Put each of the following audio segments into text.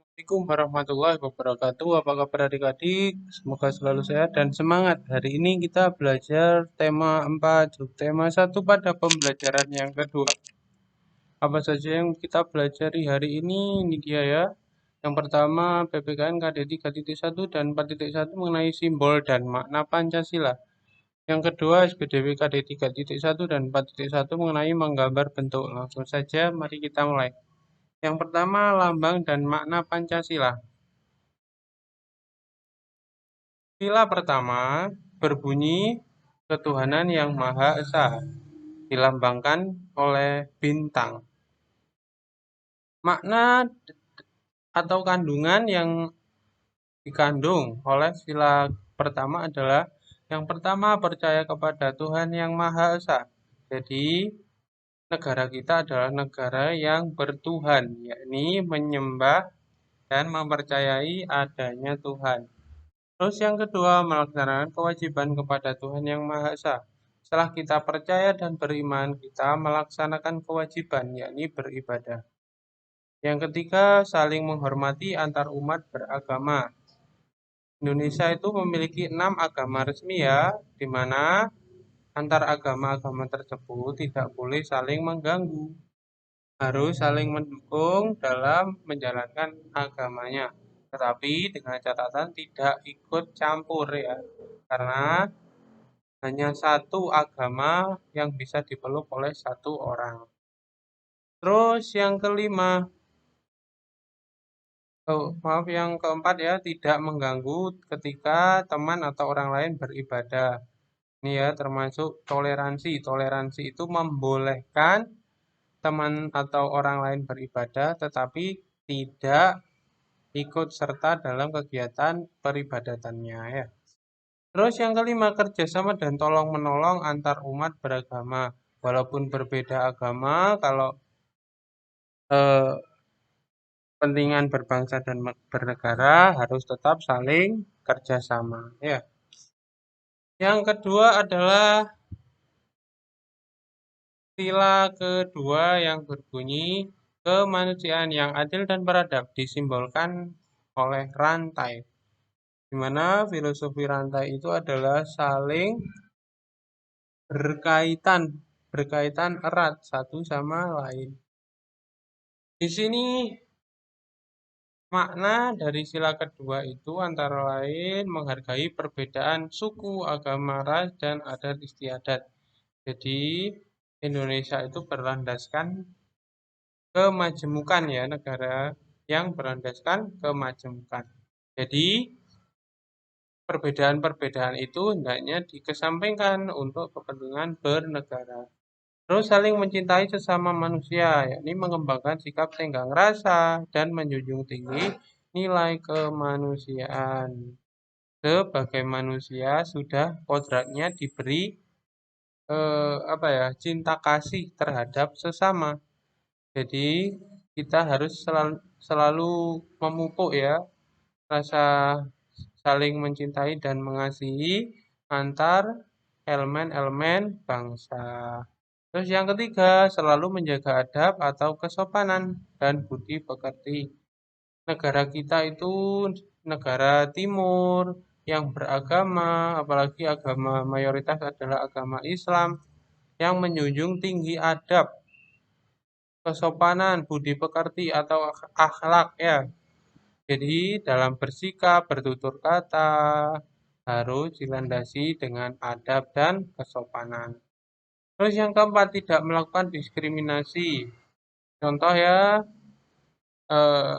Assalamualaikum warahmatullahi wabarakatuh. Apa kabar adik-adik? Semoga selalu sehat dan semangat. Hari ini kita belajar tema 4, tema 1 pada pembelajaran yang kedua. Apa saja yang kita pelajari hari ini? Ini dia ya. Yang pertama, PPKN KD 3.1 dan 4.1 mengenai simbol dan makna Pancasila. Yang kedua, SPDW KD 3.1 dan 4.1 mengenai menggambar bentuk. Langsung saja, mari kita mulai. Yang pertama, lambang dan makna Pancasila. Sila pertama berbunyi ketuhanan yang Maha Esa, dilambangkan oleh bintang. Makna atau kandungan yang dikandung oleh sila pertama adalah yang pertama percaya kepada Tuhan yang Maha Esa. Jadi negara kita adalah negara yang bertuhan, yakni menyembah dan mempercayai adanya Tuhan. Terus yang kedua, melaksanakan kewajiban kepada Tuhan Yang Maha Esa. Setelah kita percaya dan beriman, kita melaksanakan kewajiban, yakni beribadah. Yang ketiga, saling menghormati antar umat beragama. Indonesia itu memiliki 6 agama resmi ya, di mana antar agama-agama tersebut tidak boleh saling mengganggu. Harus saling mendukung dalam menjalankan agamanya. Tetapi dengan catatan tidak ikut campur ya. Karena hanya satu agama yang bisa dipeluk oleh satu orang. Terus yang kelima, yang keempat ya, tidak mengganggu ketika teman atau orang lain beribadah. Ini ya termasuk toleransi. Toleransi itu membolehkan teman atau orang lain beribadah, tetapi tidak ikut serta dalam kegiatan peribadatannya ya. Terus yang kelima, kerjasama dan tolong menolong antar umat beragama. Walaupun berbeda agama, kalau eh, kepentingan berbangsa dan bernegara harus tetap saling kerjasama. Ya. Yang kedua adalah sila kedua yang berbunyi kemanusiaan yang adil dan beradab disimbolkan oleh rantai. Di mana filosofi rantai itu adalah saling berkaitan erat satu sama lain. Di sini makna dari sila kedua itu antara lain menghargai perbedaan suku, agama, ras, dan adat istiadat. Jadi Indonesia itu berlandaskan kemajemukan ya, negara yang berlandaskan kemajemukan. Jadi perbedaan-perbedaan itu hendaknya dikesampingkan untuk kepentingan bernegara. Terus saling mencintai sesama manusia, yakni mengembangkan sikap tenggang rasa dan menjunjung tinggi nilai kemanusiaan. Sebagai manusia sudah kodratnya diberi cinta kasih terhadap sesama. Jadi kita harus selalu memupuk ya rasa saling mencintai dan mengasihi antar elemen-elemen bangsa. Terus yang ketiga, selalu menjaga adab atau kesopanan dan budi pekerti. Negara kita itu negara timur yang beragama, apalagi agama mayoritas adalah agama Islam yang menjunjung tinggi adab, kesopanan, budi pekerti atau akhlak ya. Jadi dalam bersikap, bertutur kata harus dilandasi dengan adab dan kesopanan. Terus yang keempat, tidak melakukan diskriminasi. Contoh ya, eh,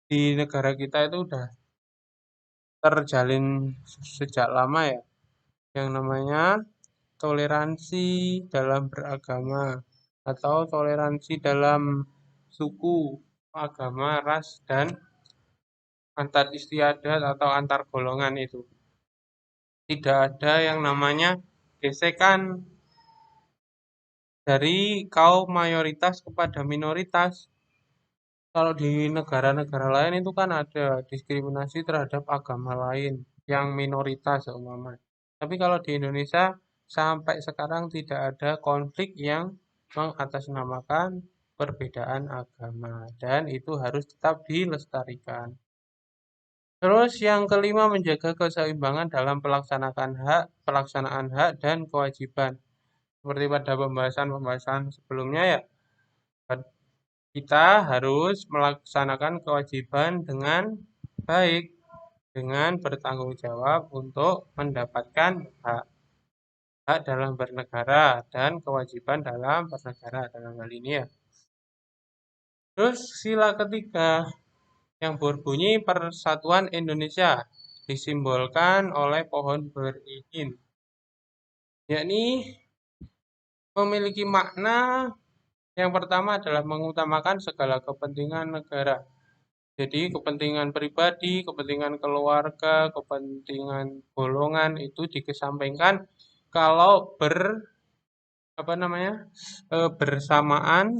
di negara kita itu udah terjalin sejak lama ya, yang namanya toleransi dalam beragama atau toleransi dalam suku, agama, ras, dan antar istiadat atau antar golongan itu. Tidak ada yang namanya gesekan dari kaum mayoritas kepada minoritas. Kalau di negara-negara lain itu kan ada diskriminasi terhadap agama lain yang minoritas umpama. Tapi kalau di Indonesia sampai sekarang tidak ada konflik yang mengatasnamakan perbedaan agama dan itu harus tetap dilestarikan. Terus yang kelima menjaga keseimbangan dalam pelaksanaan hak dan kewajiban. Seperti pada pembahasan-pembahasan sebelumnya ya, kita harus melaksanakan kewajiban dengan baik, dengan bertanggung jawab untuk mendapatkan hak. Hak dalam bernegara dan kewajiban dalam bernegara dalam hal ini ya. Terus sila ketiga yang berbunyi Persatuan Indonesia disimbolkan oleh pohon berizin, yakni memiliki makna yang pertama adalah mengutamakan segala kepentingan negara. Jadi kepentingan pribadi, kepentingan keluarga, kepentingan golongan itu dikesampingkan kalau bersamaan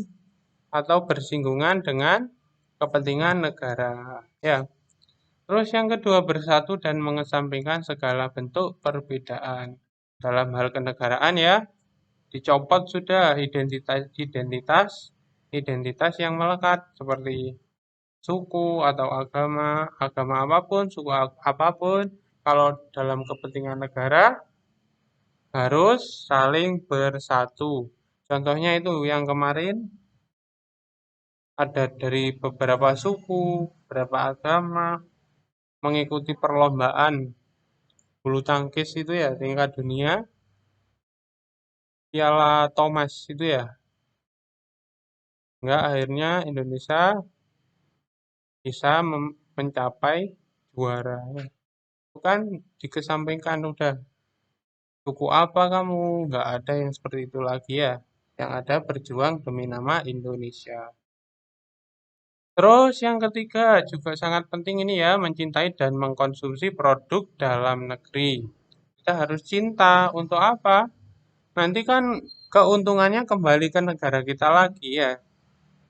atau bersinggungan dengan kepentingan negara. Ya. Terus yang kedua bersatu dan mengesampingkan segala bentuk perbedaan. Dalam hal kenegaraan ya, dicopot sudah identitas yang melekat seperti suku atau agama apapun, suku apapun, kalau dalam kepentingan negara harus saling bersatu. Contohnya itu yang kemarin ada dari beberapa suku, beberapa agama mengikuti perlombaan bulu tangkis itu ya tingkat dunia, Piala Thomas itu ya. Enggak, akhirnya Indonesia bisa mencapai juara. Itu kan dikesampingkan udah. Suku apa kamu? Enggak ada yang seperti itu lagi ya. Yang ada berjuang demi nama Indonesia. Terus yang ketiga juga sangat penting ini ya, mencintai dan mengkonsumsi produk dalam negeri. Kita harus cinta untuk apa? Nanti kan keuntungannya kembali ke negara kita lagi ya.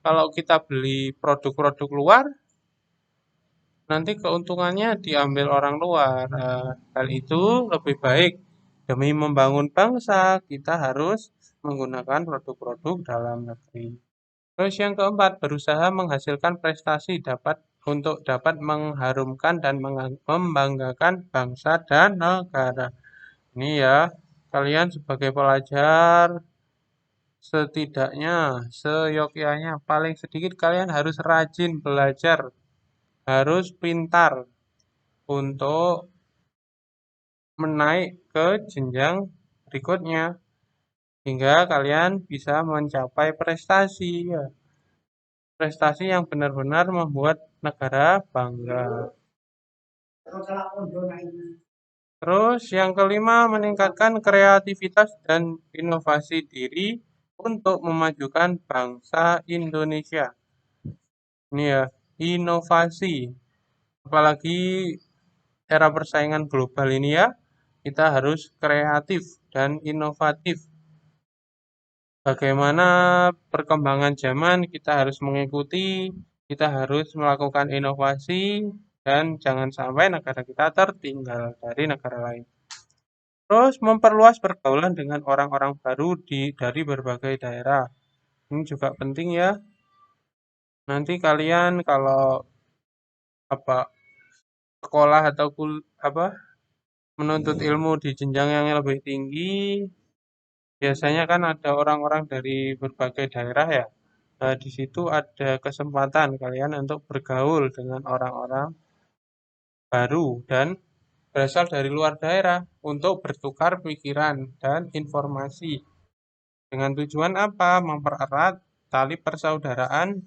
Kalau kita beli produk-produk luar, nanti keuntungannya diambil orang luar. Hal itu lebih baik. Demi membangun bangsa, kita harus menggunakan produk-produk dalam negeri. Terus yang keempat, berusaha menghasilkan prestasi untuk dapat mengharumkan dan membanggakan bangsa dan negara. Ini ya, kalian sebagai pelajar, setidaknya, seyogyanya, paling sedikit kalian harus rajin belajar, harus pintar untuk menaik ke jenjang berikutnya, hingga kalian bisa mencapai prestasi, ya. Prestasi yang benar-benar membuat negara bangga. Terus yang kelima, meningkatkan kreativitas dan inovasi diri untuk memajukan bangsa Indonesia. Ini ya, inovasi. Apalagi era persaingan global ini ya, kita harus kreatif dan inovatif. Bagaimana perkembangan zaman, kita harus mengikuti, kita harus melakukan inovasi, dan jangan sampai negara kita tertinggal dari negara lain. Terus memperluas pergaulan dengan orang-orang baru dari berbagai daerah. Ini juga penting ya. Nanti kalian kalau apa sekolah atau menuntut ilmu di jenjang yang lebih tinggi, biasanya kan ada orang-orang dari berbagai daerah ya. Nah, di situ ada kesempatan kalian untuk bergaul dengan orang-orang baru dan berasal dari luar daerah untuk bertukar pikiran dan informasi. Dengan tujuan apa? Mempererat tali persaudaraan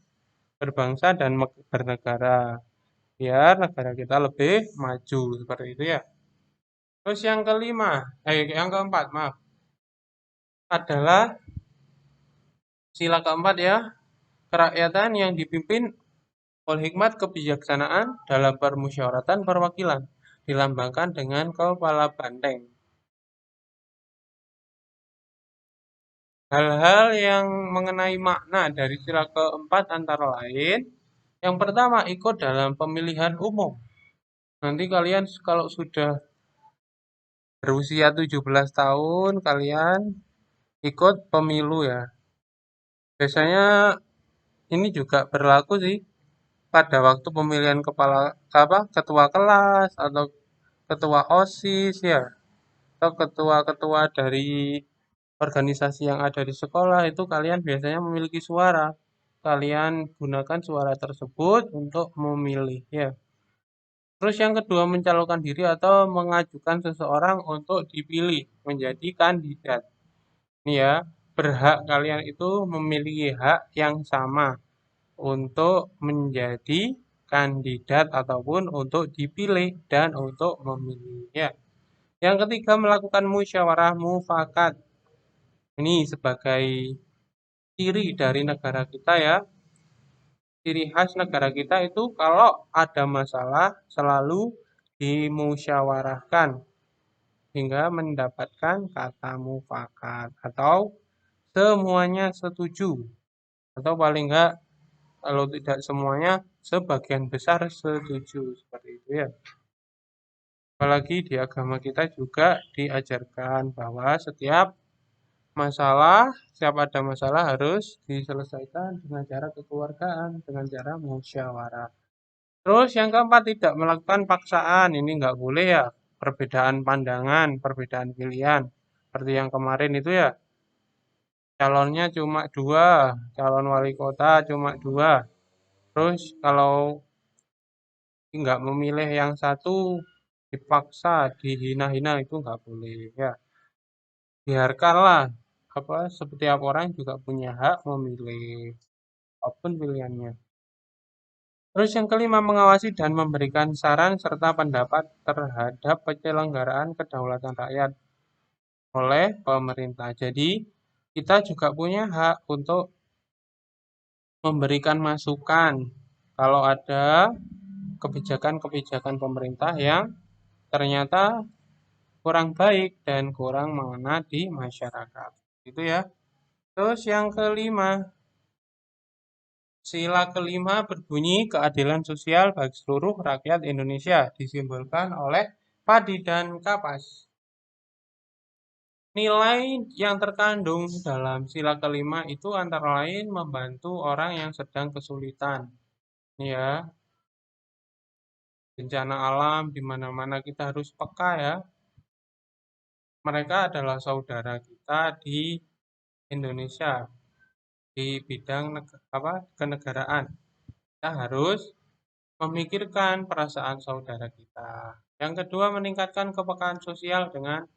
berbangsa dan bernegara. Biar negara kita lebih maju seperti itu ya. Terus yang keempat, maaf, adalah sila keempat ya, kerakyatan yang dipimpin oleh hikmat kebijaksanaan dalam permusyawaratan perwakilan, dilambangkan dengan kepala banteng. Hal-hal yang mengenai makna dari sila keempat antara lain, yang pertama ikut dalam pemilihan umum. Nanti kalian kalau sudah berusia 17 tahun, kalian ikut pemilu ya. Biasanya ini juga berlaku sih pada waktu pemilihan ketua kelas atau ketua OSIS ya, atau ketua-ketua dari organisasi yang ada di sekolah itu kalian biasanya memiliki suara. Kalian gunakan suara tersebut untuk memilih ya. Terus yang kedua mencalonkan diri atau mengajukan seseorang untuk dipilih menjadi kandidat. Ini ya, berhak kalian itu memiliki hak yang sama untuk menjadi kandidat ataupun untuk dipilih dan untuk memilih ya. Yang ketiga melakukan musyawarah mufakat. Ini sebagai ciri dari negara kita ya. Ciri khas negara kita itu kalau ada masalah selalu dimusyawarahkan hingga mendapatkan kata mufakat atau semuanya setuju atau paling enggak kalau tidak semuanya sebagian besar setuju seperti itu ya. Apalagi di agama kita juga diajarkan bahwa setiap ada masalah harus diselesaikan dengan cara kekeluargaan, dengan cara musyawarah. Terus yang keempat tidak melakukan paksaan, ini nggak boleh ya. Perbedaan pandangan, perbedaan pilihan. Seperti yang kemarin itu ya, calonnya cuma dua, calon wali kota cuma dua. Terus kalau nggak memilih yang satu, dipaksa, dihina-hina itu nggak boleh ya. Biarkanlah setiap orang juga punya hak memilih apapun pilihannya. Terus yang kelima, mengawasi dan memberikan saran serta pendapat terhadap penyelenggaraan kedaulatan rakyat oleh pemerintah. Jadi, kita juga punya hak untuk memberikan masukan kalau ada kebijakan-kebijakan pemerintah yang ternyata kurang baik dan kurang mengena di masyarakat. Itu ya. Terus yang kelima, sila kelima berbunyi keadilan sosial bagi seluruh rakyat Indonesia disimbolkan oleh padi dan kapas. Nilai yang terkandung dalam sila kelima itu antara lain membantu orang yang sedang kesulitan. Ya, bencana alam di mana-mana kita harus peka ya. Mereka adalah saudara kita di Indonesia di bidang kenegaraan. Kita harus memikirkan perasaan saudara kita. Yang kedua, meningkatkan kepekaan sosial dengan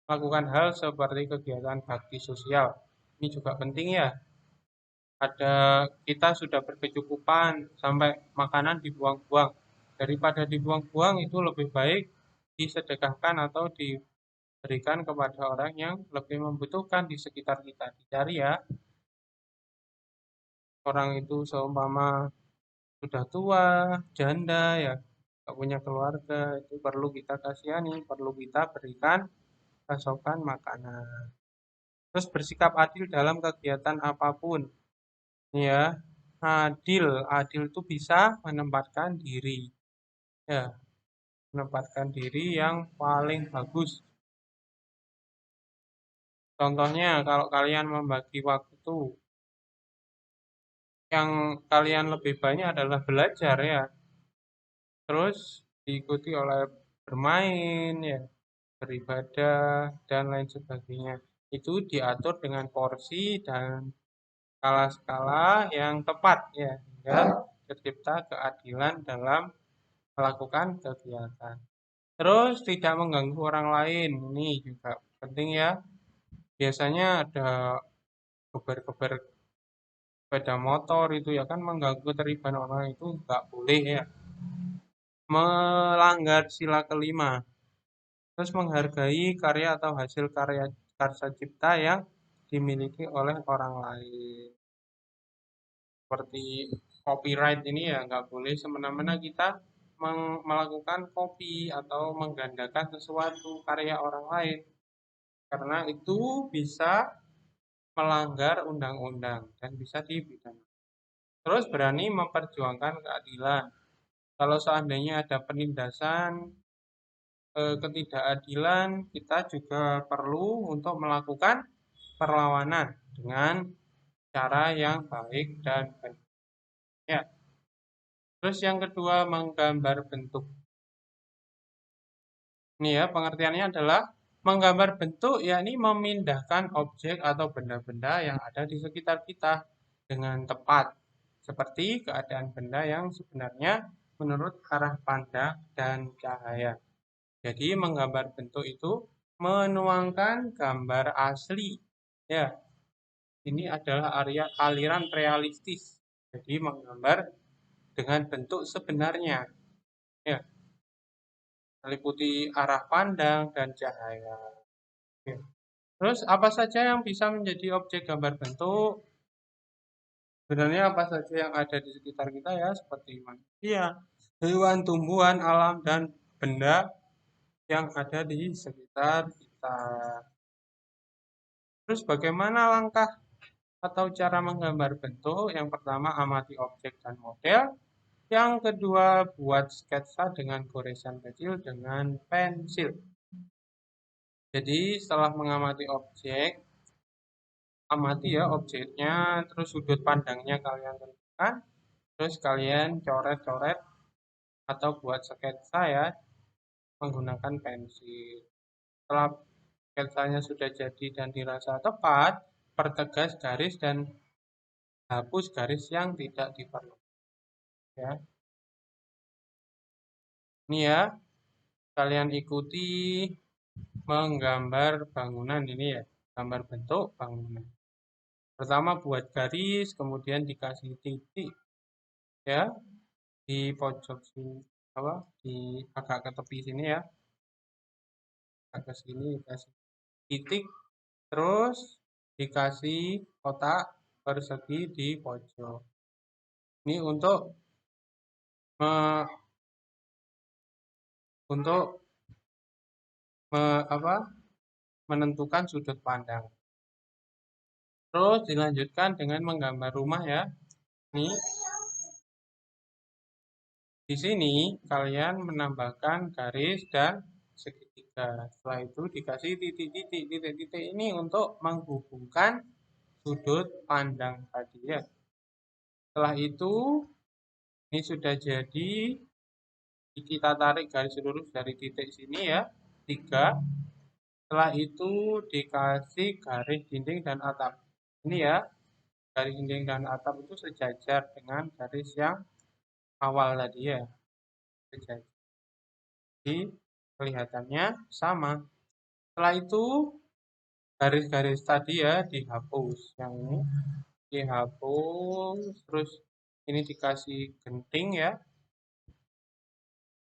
melakukan hal seperti kegiatan bakti sosial. Ini juga penting ya. Kita sudah berkecukupan sampai makanan dibuang-buang. Daripada dibuang-buang itu lebih baik disedekahkan atau diberikan kepada orang yang lebih membutuhkan di sekitar kita. Dicari ya. Orang itu seumpama sudah tua, janda ya, nggak punya keluarga, itu perlu kita kasihani, perlu kita berikan pasokan makanan. Terus bersikap adil dalam kegiatan apapun, ya. Adil itu bisa menempatkan diri, ya, menempatkan diri yang paling bagus. Contohnya kalau kalian membagi waktu, yang kalian lebih banyak adalah belajar ya, terus diikuti oleh bermain ya, beribadah, dan lain sebagainya. Itu diatur dengan porsi dan skala-skala yang tepat ya, hingga tercipta keadilan dalam melakukan kegiatan. Terus tidak mengganggu orang lain, ini juga penting ya. Biasanya ada keber-keber sepeda motor itu ya kan mengganggu ketertiban orang itu nggak boleh ya. Melanggar sila kelima. Terus menghargai karya atau hasil karya karsa cipta yang dimiliki oleh orang lain. Seperti copyright ini ya nggak boleh semena-mena kita melakukan copy atau menggandakan sesuatu karya orang lain. Karena itu bisa melanggar undang-undang dan bisa dipidana. Terus berani memperjuangkan keadilan. Kalau seandainya ada penindasan ketidakadilan, kita juga perlu untuk melakukan perlawanan dengan cara yang baik dan benar. Ya. Terus yang kedua menggambar bentuk. Ini ya, pengertiannya adalah menggambar bentuk yakni memindahkan objek atau benda-benda yang ada di sekitar kita dengan tepat, seperti keadaan benda yang sebenarnya menurut arah pandang dan cahaya. Jadi menggambar bentuk itu menuangkan gambar asli. Ya, ini adalah aliran realistis. Jadi menggambar dengan bentuk sebenarnya. Ya, meliputi arah pandang dan cahaya. Ya. Terus apa saja yang bisa menjadi objek gambar bentuk? Sebenarnya apa saja yang ada di sekitar kita ya, seperti manusia, hewan, tumbuhan, alam, dan benda yang ada di sekitar kita. Terus bagaimana langkah atau cara menggambar bentuk? Yang pertama amati objek dan model. Yang kedua buat sketsa dengan goresan kecil dengan pensil. Jadi setelah mengamati objek, amati ya objeknya, terus sudut pandangnya kalian tentukan, terus kalian coret-coret atau buat sketsa ya menggunakan pensil. Setelah sketsanya sudah jadi dan dirasa tepat, pertegas garis dan hapus garis yang tidak diperlukan. Ya. Ini ya, kalian ikuti menggambar bangunan ini ya, gambar bentuk bangunan. Pertama buat garis, kemudian dikasih titik ya di pojok sini, apa di agak ke tepi sini ya, agak ke sini dikasih titik, terus dikasih kotak persegi di pojok. Ini me- untuk apa, menentukan sudut pandang. Terus dilanjutkan dengan menggambar rumah ya. Nih, di sini kalian menambahkan garis dan segitiga. Setelah itu dikasih titik-titik. Titik-titik ini untuk menghubungkan sudut pandang tadi ya. Setelah itu ini sudah jadi. Kita tarik garis lurus dari titik sini ya. 3. Setelah itu dikasih garis dinding dan atap. Ini ya, garis dinding dan atap itu sejajar dengan garis yang awal tadi ya. Sejajar. Jadi kelihatannya sama. Setelah itu garis-garis tadi ya dihapus. Yang ini dihapus. Terus ini dikasih genting ya.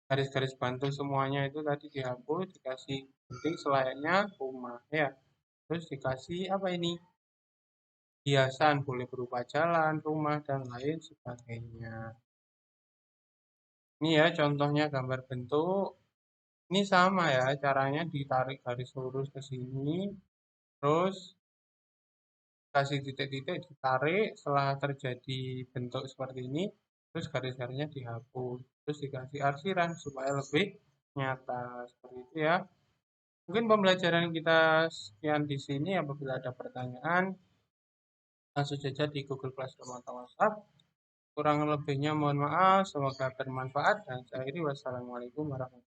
Garis-garis bantu semuanya itu tadi dihapus. Dikasih genting selayaknya rumah ya. Terus dikasih apa ini? Hiasan boleh berupa jalan, rumah, dan lain sebagainya. Ini ya contohnya gambar bentuk. Ini sama ya, caranya ditarik garis lurus ke sini, terus kasih titik-titik ditarik, setelah terjadi bentuk seperti ini, terus garis-garisnya dihapus, terus dikasih arsiran supaya lebih nyata seperti itu ya. Mungkin pembelajaran kita sekian di sini. Apabila ada pertanyaan, langsung saja di Google Classroom atau WhatsApp. Kurang lebihnya mohon maaf, semoga bermanfaat dan saya akhiri wassalamualaikum warahmatullahi wabarakatuh.